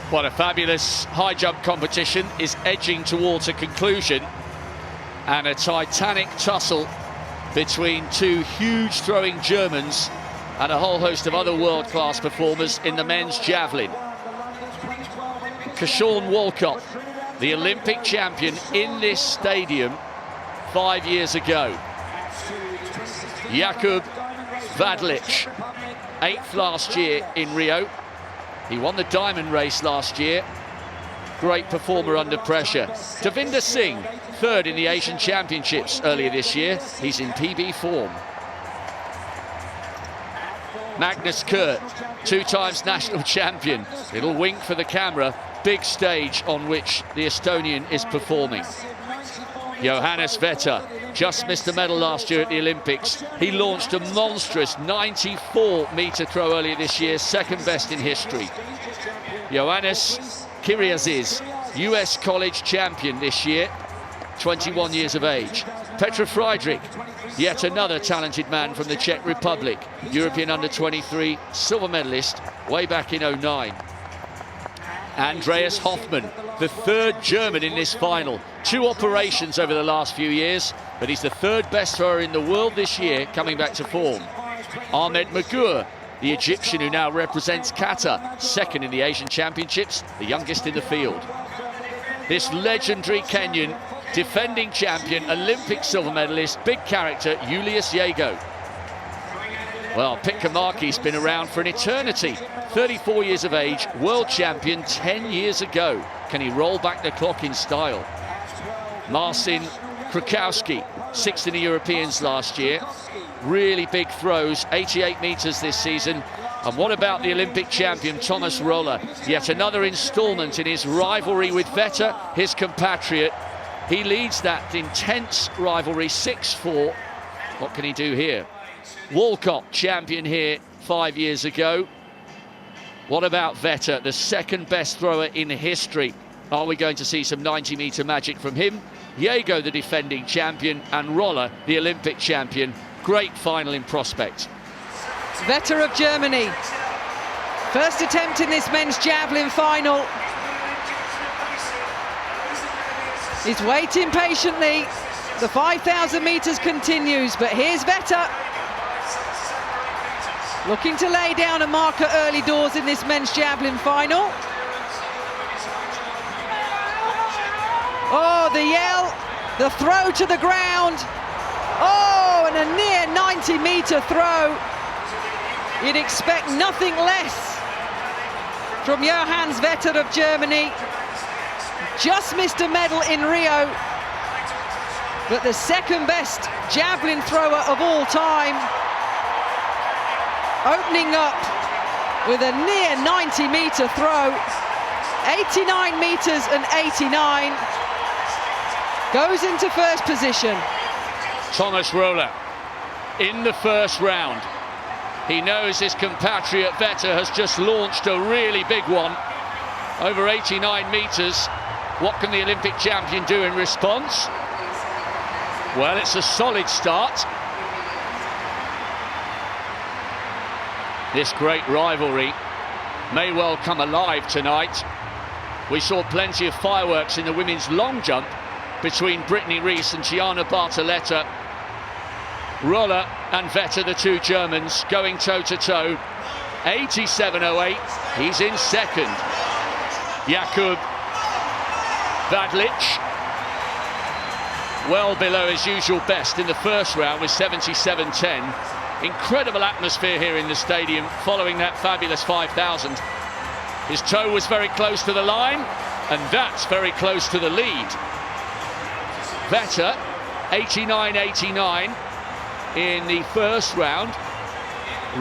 What a fabulous high jump competition is edging towards a conclusion, and a titanic tussle between two huge throwing Germans and a whole host of other world-class performers in the men's javelin. Keshawn Walcott, the Olympic champion in this stadium 5 years ago. Jakub Vadlic, 8th last year in Rio. He won the diamond race last year. Great performer under pressure. Davinder Singh, 3rd in the Asian Championships earlier this year. He's in PB form. Magnus Kurt, 2 times national champion. Little wink for the camera. Big stage on which the Estonian is performing. Johannes Vetter just missed a medal last year at the Olympics. He launched a monstrous 94-meter throw earlier this year, 2nd best in history. Johannes Kiriaziz, US college champion this year, 21 years of age. Petra Friedrich, yet another talented man from the Czech Republic, European under-23 silver medalist way back in '09. Andreas Hoffmann, the 3rd German in this final. 2 operations over the last few years, but he's the 3rd best thrower in the world this year, coming back to form. Ahmed Magur, the Egyptian who now represents Qatar, 2nd in the Asian Championships, the youngest in the field. This legendary Kenyan, defending champion, Olympic silver medalist, big character, Julius Yego. Well, Pitkamaki's been around for an eternity. 34 years of age, world champion 10 years ago. Can he roll back the clock in style? Marcin Krakowski, 6th in the Europeans last year. Really big throws, 88 meters this season. And what about the Olympic champion, Thomas Roller? Yet another installment in his rivalry with Vetter, his compatriot. He leads that intense rivalry, 6-4. What can he do here? Walcott, champion here 5 years ago. What about Vetter, the 2nd best thrower in history? Are we going to see some 90-meter magic from him? Yego, the defending champion, and Roller, the Olympic champion. Great final in prospect. Vetter of Germany, 1st attempt in this men's javelin final. He's waiting patiently. The 5,000 meters continues, but here's Vetter, looking to lay down a marker early doors in this men's javelin final. Oh, the yell, the throw to the ground. Oh, and a near 90-meter throw. You'd expect nothing less from Johannes Vetter of Germany. Just missed a medal in Rio, but the 2nd best javelin thrower of all time. Opening up with a near 90-meter throw, 89 meters and 89, goes into 1st position. Thomas Roller in the 1st round. He knows his compatriot Vetter has just launched a really big one, over 89 meters. What can the Olympic champion do in response? Well, it's a solid start. This great rivalry may well come alive tonight. We saw plenty of fireworks in the women's long jump between Brittany Rees and Gianna Bartoletta. Roller and Vetter, the 2 Germans, going toe-to-toe. 87.08, he's in 2nd. Jakub Vadlic, well below his usual best in the 1st round with 77.10. Incredible atmosphere here in the stadium following that fabulous 5,000. His toe was very close to the line, and that's very close to the lead. Vetter, 89.89 in the 1st round.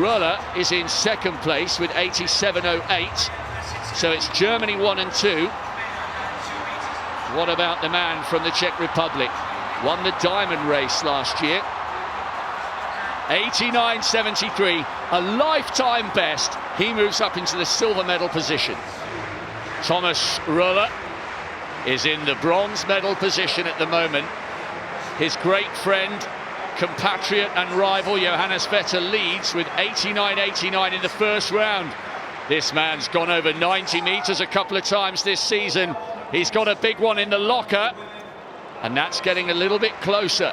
Roller is in 2nd place with 87.08. So it's Germany 1 and 2. What about the man from the Czech Republic? Won the diamond race last year. 89.73, a lifetime best. He moves up into the silver medal position. Thomas Roller is in the bronze medal position at the moment. His great friend, compatriot and rival Johannes Vetter leads with 89.89 in the 1st round. This man's gone over 90 meters a couple of times this season. He's got a big one in the locker, and that's getting a little bit closer.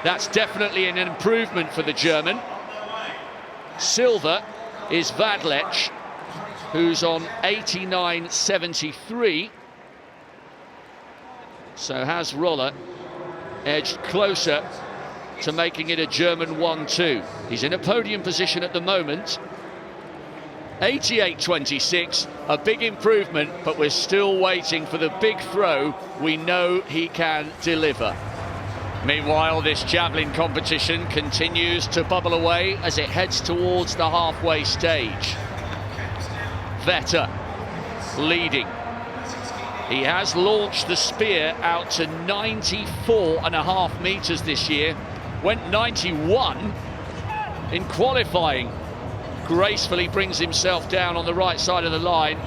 That's definitely an improvement for the German. Silver is Vadlec, who's on 89.73. So has Roller edged closer to making it a German 1-2. He's in a podium position at the moment. 88.26, a big improvement, but we're still waiting for the big throw we know he can deliver. Meanwhile, this javelin competition continues to bubble away as it heads towards the halfway stage. Vetter leading. He has launched the spear out to 94.5 meters this year. Went 91 in qualifying. Gracefully brings himself down on the right side of the line.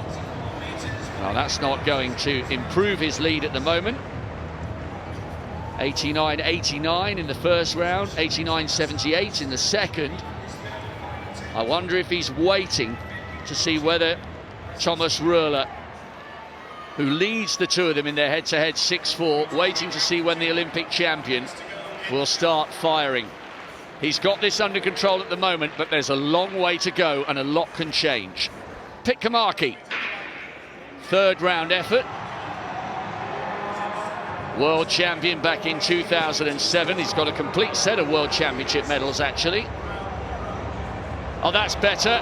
Well, that's not going to improve his lead at the moment. 89.89 in the first round, 89.78 in the second. I wonder if he's waiting to see whether Thomas Röhrle, who leads the two of them in their head-to-head 6-4, waiting to see when the Olympic champion will start firing. He's got this under control at the moment, but there's a long way to go and a lot can change. Pitkamaki, third round effort. World champion back in 2007. He's got a complete set of World Championship medals, actually. Oh, that's better.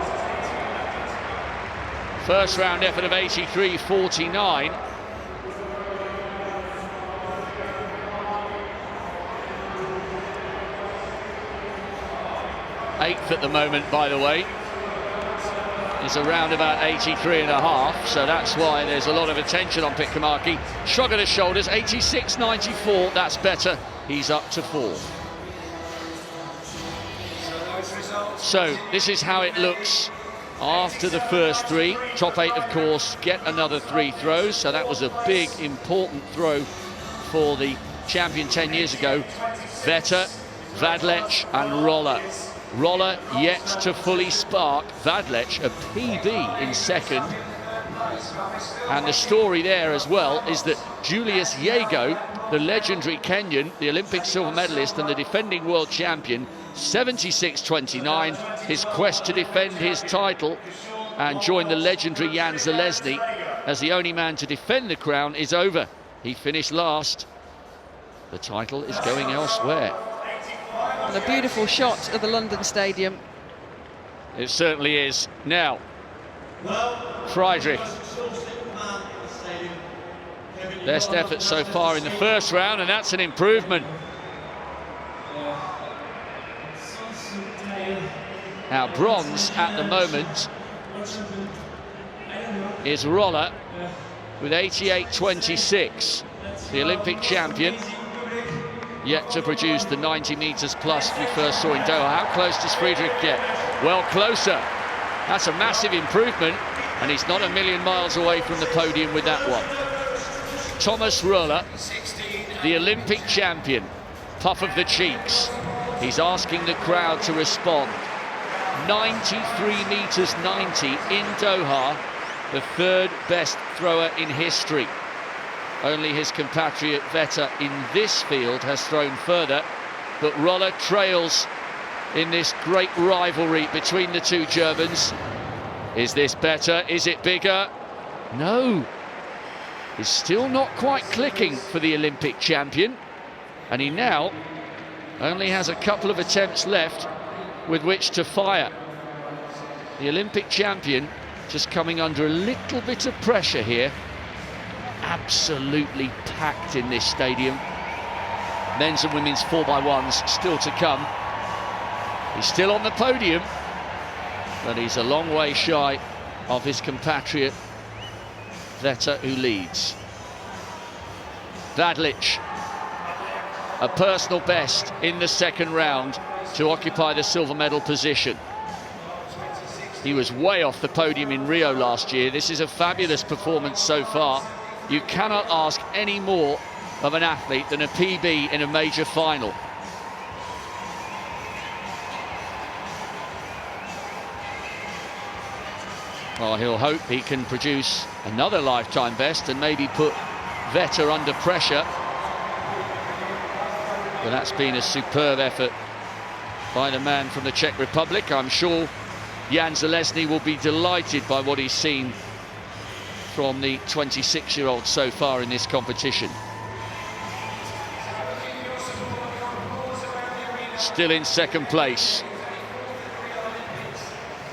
First round effort of 83.49. Eighth at the moment, by the way, is around about 83.5, so that's why there's a lot of attention on Pitkamaki. Shrug of the shoulders, 86.94, that's better. He's up to 4. So this is how it looks after the first 3. Top 8, of course, get another 3 throws, so that was a big, important throw for the champion 10 years ago. Vetter, Vadlec and Roller. Roller yet to fully spark. Vadlec a PB in second. And the story there as well is that Julius Yego, the legendary Kenyan, the Olympic silver medalist and the defending world champion, 76.29, his quest to defend his title and join the legendary Jan Zalesny as the only man to defend the crown is over. He finished last. The title is going elsewhere. And a beautiful shot of the London Stadium. It certainly is. Now, Friedrich. Best effort so far in the first round, and that's an improvement. Now, bronze at the moment is Roller with 88.26, the Olympic champion. Yet to produce the 90 meters plus we first saw in Doha. How close does Friedrich get? Well, closer. That's a massive improvement, and he's not a million miles away from the podium with that one. Thomas Röhrle, the Olympic champion, puff of the cheeks. He's asking the crowd to respond. 93 meters 90 in Doha, the third best thrower in history. Only his compatriot Vetter in this field has thrown further, but Roller trails in this great rivalry between the two Germans. Is this better? Is it bigger? No. It's still not quite clicking for the Olympic champion, and he now only has a couple of attempts left with which to fire. The Olympic champion just coming under a little bit of pressure here. Absolutely packed in this stadium. Men's and women's 4x1s still to come. He's still on the podium, but he's a long way shy of his compatriot Vetter, who leads. Vadlec, a personal best in the second round to occupy the silver medal position. He was way off the podium in Rio last year. This is a fabulous performance so far. You cannot ask any more of an athlete than a PB in a major final. Well, he'll hope he can produce another lifetime best and maybe put Vetter under pressure. But that's been a superb effort by the man from the Czech Republic. I'm sure Jan Železný will be delighted by what he's seen from the 26-year-old so far in this competition. Still in second place.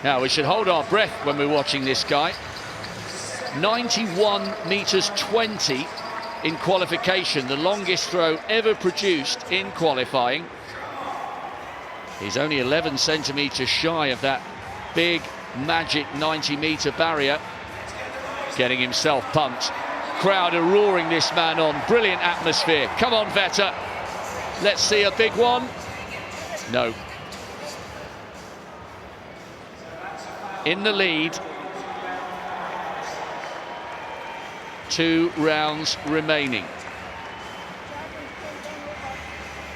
Now, we should hold our breath when we're watching this guy. 91 meters 20 in qualification, the longest throw ever produced in qualifying. He's only 11 centimeters shy of that big magic 90-meter barrier. Getting himself pumped. Crowd are roaring this man on. Brilliant atmosphere. Come on, Vetter. Let's see a big one. No. In the lead. 2 rounds remaining.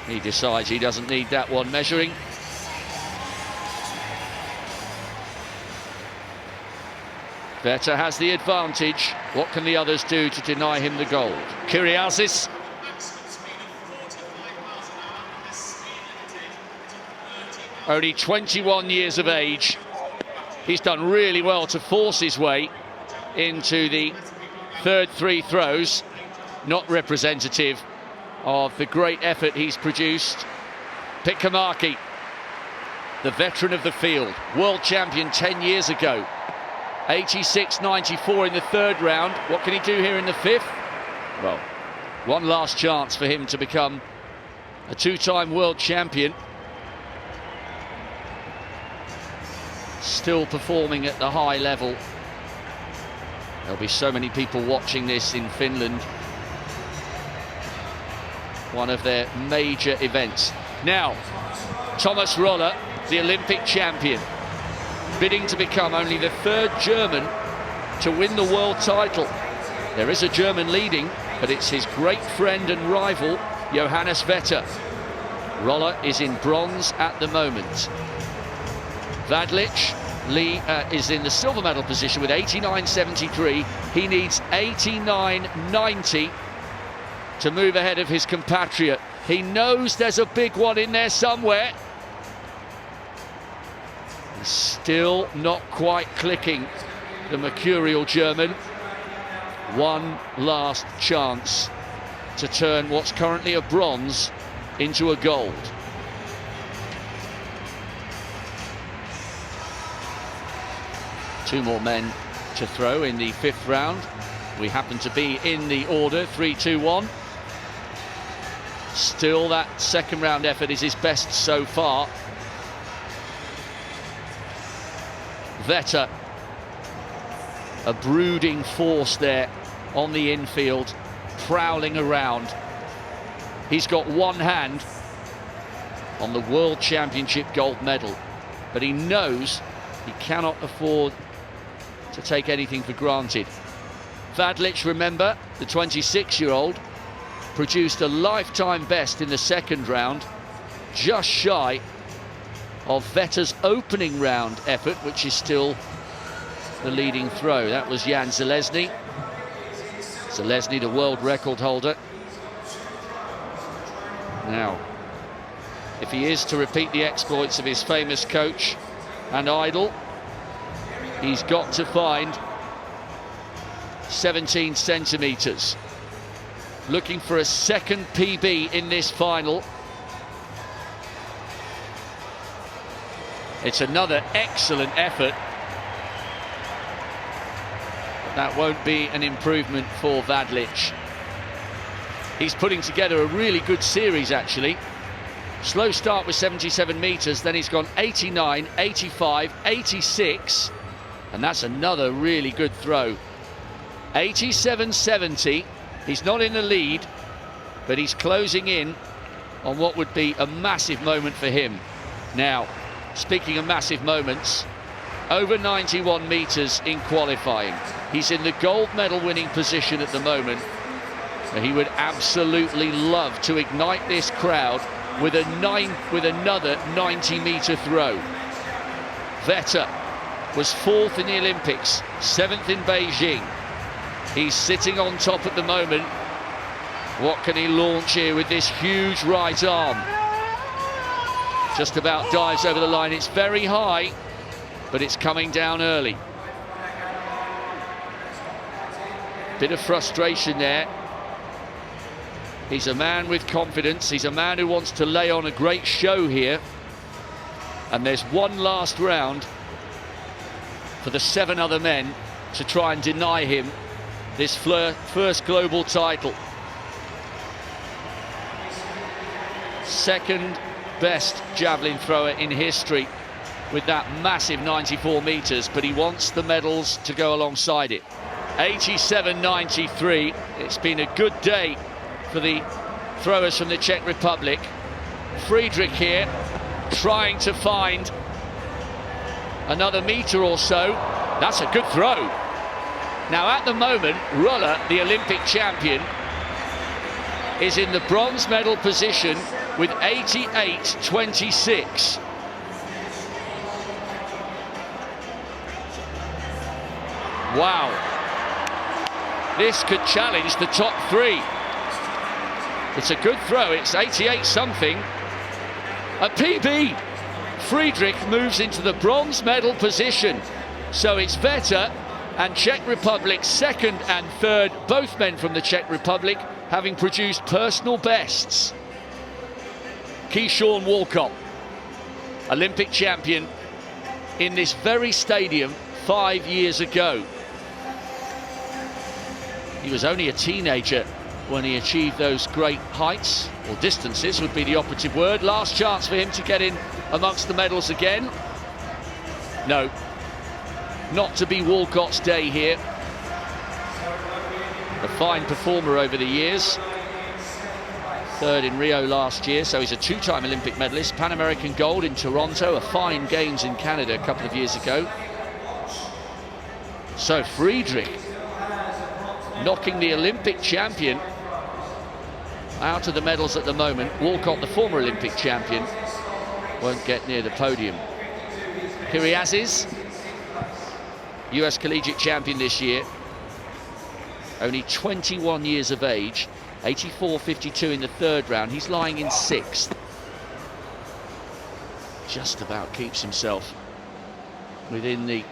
He decides he doesn't need that one measuring. Vetter has the advantage. What can the others do to deny him the gold? Kyriazis. Only 21 years of age. He's done really well to force his way into the third 3 throws. Not representative of the great effort he's produced. Pitkämäki, the veteran of the field, world champion 10 years ago. 86.94 in the 3rd round. What can he do here in the 5th? Well, one last chance for him to become a 2-time world champion. Still performing at the high level. There'll be so many people watching this in Finland. One of their major events. Now, Thomas Röller, the Olympic champion, bidding to become only the 3rd German to win the world title. There is a German leading, but it's his great friend and rival, Johannes Vetter. Röller is in bronze at the moment. Vadlich is in the silver medal position with 89.73. He needs 89.90 to move ahead of his compatriot. He knows there's a big one in there somewhere. He's still not quite clicking, the mercurial German. One last chance to turn what's currently a bronze into a gold. Two more men to throw in the 5th round. We happen to be in the order 3-2-1. Still, that 2nd round effort is his best so far. Vetter, a brooding force there on the infield, prowling around. He's got one hand on the World Championship gold medal, but he knows he cannot afford to take anything for granted. Vadlich, remember, the 26-year-old, produced a lifetime best in the 2nd round, just shy of Vetter's opening round effort, which is still the leading throw. That was Jan Železný. Železný, the world record holder. Now, if he is to repeat the exploits of his famous coach and idol, he's got to find 17 centimetres. Looking for a 2nd PB in this final. It's another excellent effort. That won't be an improvement for Vadlich. He's putting together a really good series, actually. Slow start with 77 metres, then he's gone 89, 85, 86, and that's another really good throw. 87.70. He's not in the lead, but he's closing in on what would be a massive moment for him. Now, speaking of massive moments, over 91 metres in qualifying. He's in the gold medal winning position at the moment. He would absolutely love to ignite this crowd with another 90-metre throw. Vetter was 4th in the Olympics, 7th in Beijing. He's sitting on top at the moment. What can he launch here with this huge right arm? Just about dives over the line. It's very high, but it's coming down early. Bit of frustration there. He's a man with confidence. He's a man who wants to lay on a great show here. And there's one last round for the 7 other men to try and deny him this first global title. Second best javelin thrower in history with that massive 94 meters, but he wants the medals to go alongside it. 87.93. It's been a good day for the throwers from the Czech Republic. Friedrich here trying to find another meter or so. That's a good throw. Now at the moment, Roller, the Olympic champion, is in the bronze medal position with 88.26. Wow. This could challenge the top 3. It's a good throw. It's 88 something. A PB. Friedrich moves into the bronze medal position. So it's Vetter and Czech Republic 2nd and 3rd, both men from the Czech Republic having produced personal bests. Keshawn Walcott, Olympic champion in this very stadium 5 years ago. He was only a teenager when he achieved those great heights, or distances would be the operative word. Last chance for him to get in amongst the medals again. No, not to be Walcott's day here. A fine performer over the years. 3rd in Rio last year, so he's a 2-time Olympic medalist. Pan American gold in Toronto, a fine games in Canada a couple of years ago. So Friedrich knocking the Olympic champion out of the medals at the moment. Walcott, the former Olympic champion, won't get near the podium. Here he is, US collegiate champion this year, only 21 years of age, 84.52 in the 3rd round. He's lying in 6th. Just about keeps himself within the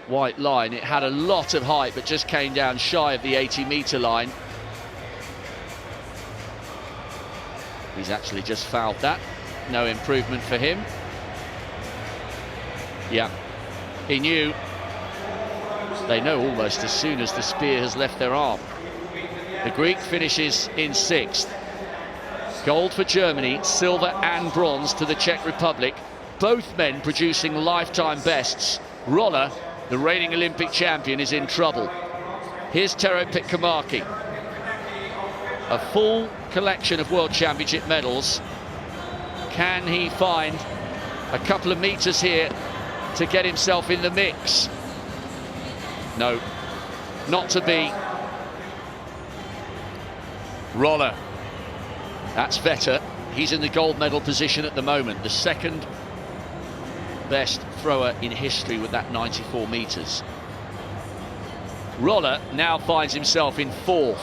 white line. It had a lot of height, but just came down shy of the 80-meter line. He's actually just fouled that. No improvement for him. Yeah, he knew. They know almost as soon as the spear has left their arm. The Greek finishes in 6th. Gold for Germany, silver and bronze to the Czech Republic. Both men producing lifetime bests. Roller, the reigning Olympic champion, is in trouble. Here's Tero Pitkämäki. A full collection of World Championship medals. Can he find a couple of meters here to get himself in the mix? No, not to be. Roller. That's Vetter. He's in the gold medal position at the moment, the 2nd best thrower in history with that 94 meters. Roller now finds himself in 4th,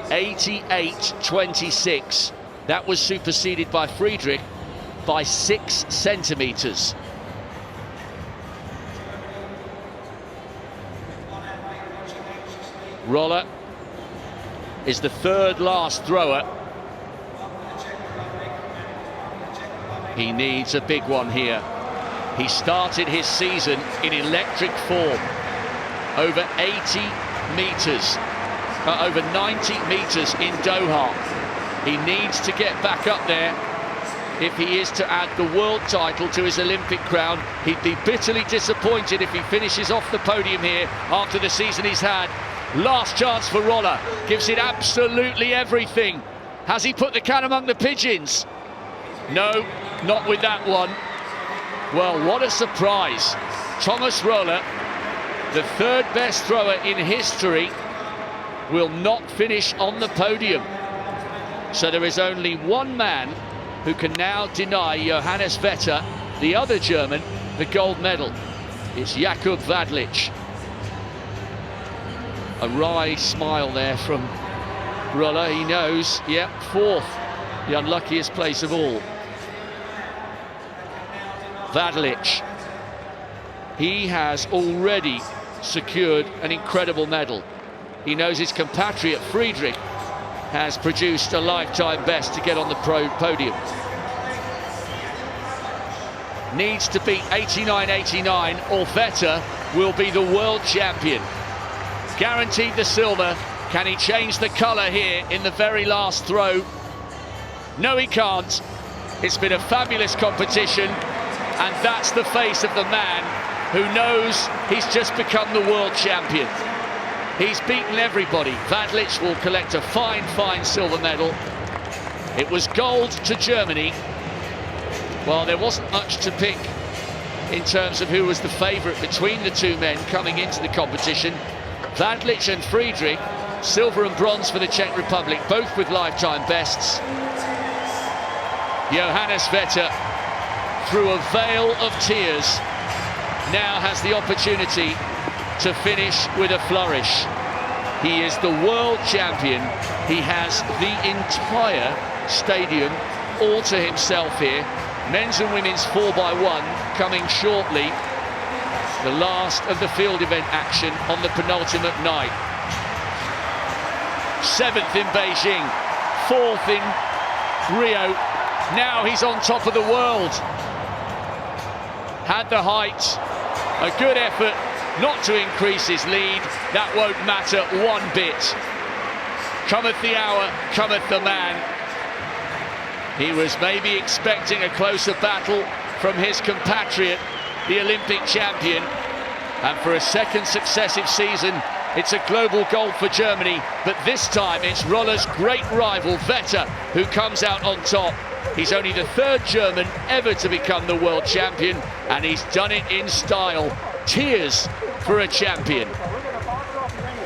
88.26. That was superseded by Friedrich by 6 centimeters. Roller is the 3rd last thrower. He needs a big one here. He started his season in electric form. Over 80 meters, over 90 meters in Doha. He needs to get back up there if he is to add the world title to his Olympic crown. He'd be bitterly disappointed if he finishes off the podium here after the season he's had. Last chance for Roller, gives it absolutely everything. Has he put the cat among the pigeons? No, not with that one. Well, what a surprise. Thomas Roller, the 3rd best thrower in history, will not finish on the podium. So there is only one man who can now deny Johannes Vetter, the other German, the gold medal. It's Jakub Vadlic. A wry smile there from Roller. He knows, yep, fourth, the unluckiest place of all. Vadlic, he has already secured an incredible medal. He knows his compatriot Friedrich has produced a lifetime best to get on the podium. Needs to beat 89.89 or Vetter will be the world champion. Guaranteed the silver. Can he change the colour here in the very last throw? No, he can't. It's been a fabulous competition, and that's the face of the man who knows he's just become the world champion. He's beaten everybody. Vadlic will collect a fine, fine silver medal. It was gold to Germany. Well, there wasn't much to pick in terms of who was the favourite between the two men coming into the competition. Vadlic and Friedrich, silver and bronze for the Czech Republic, both with lifetime bests. Johannes Vetter, through a veil of tears, now has the opportunity to finish with a flourish. He is the world champion. He has the entire stadium all to himself here. Men's and women's 4x1 coming shortly. The last of the field event action on the penultimate night. 7th in Beijing, 4th in Rio. Now he's on top of the world. Had the height, a good effort not to increase his lead. That won't matter one bit. Cometh the hour, cometh the man. He was maybe expecting a closer battle from his compatriot, the Olympic champion, and for a second successive season it's a global gold for Germany, but this time it's Roller's great rival Vetter who comes out on top. He's only the third German ever to become the world champion, and he's done it in style. Tears for a champion.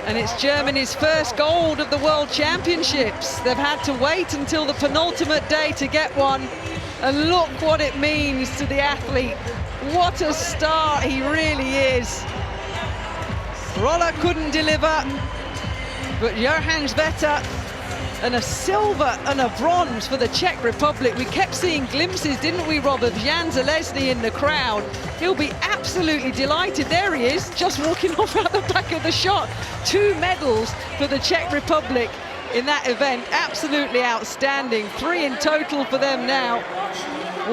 And it's Germany's first gold of the World Championships. They've had to wait until the penultimate day to get one. And look what it means to the athlete. What a star he really is. Roller couldn't deliver, but Johannes Vetter, and a silver and a bronze for the Czech Republic. We kept seeing glimpses, didn't we, Rob, of Jan Železný in the crowd. He'll be absolutely delighted. There he is, just walking off out the back of the shot. 2 medals for the Czech Republic in that event. Absolutely outstanding. 3 in total for them now.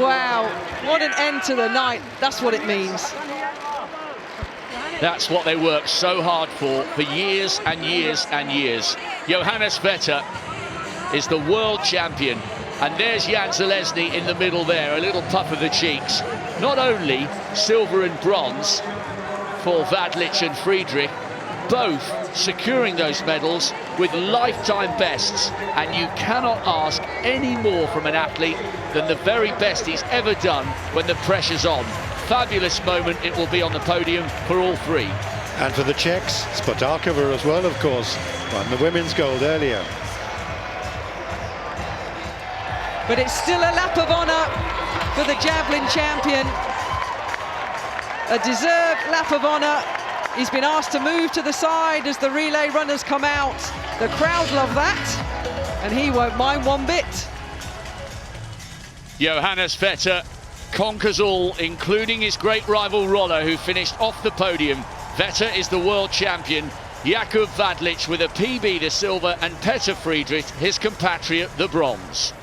Wow, what an end to the night. That's what it means. That's what they worked so hard for years and years and years. Johannes Vetter is the world champion, and there's Jan Železný in the middle there, a little puff of the cheeks. Not only silver and bronze for Vadlic and Friedrich, both securing those medals with lifetime bests, and you cannot ask any more from an athlete than the very best he's ever done when the pressure's on. Fabulous moment it will be on the podium for all 3. And for the Czechs, Spotakova as well, of course, won the women's gold earlier. But it's still a lap of honour for the Javelin champion. A deserved lap of honour. He's been asked to move to the side as the relay runners come out. The crowd love that, and he won't mind one bit. Johannes Vetter conquers all, including his great rival Roller, who finished off the podium. Vetter is the world champion. Jakub Vadlic with a PB the silver, and Petra Friedrich, his compatriot, the bronze.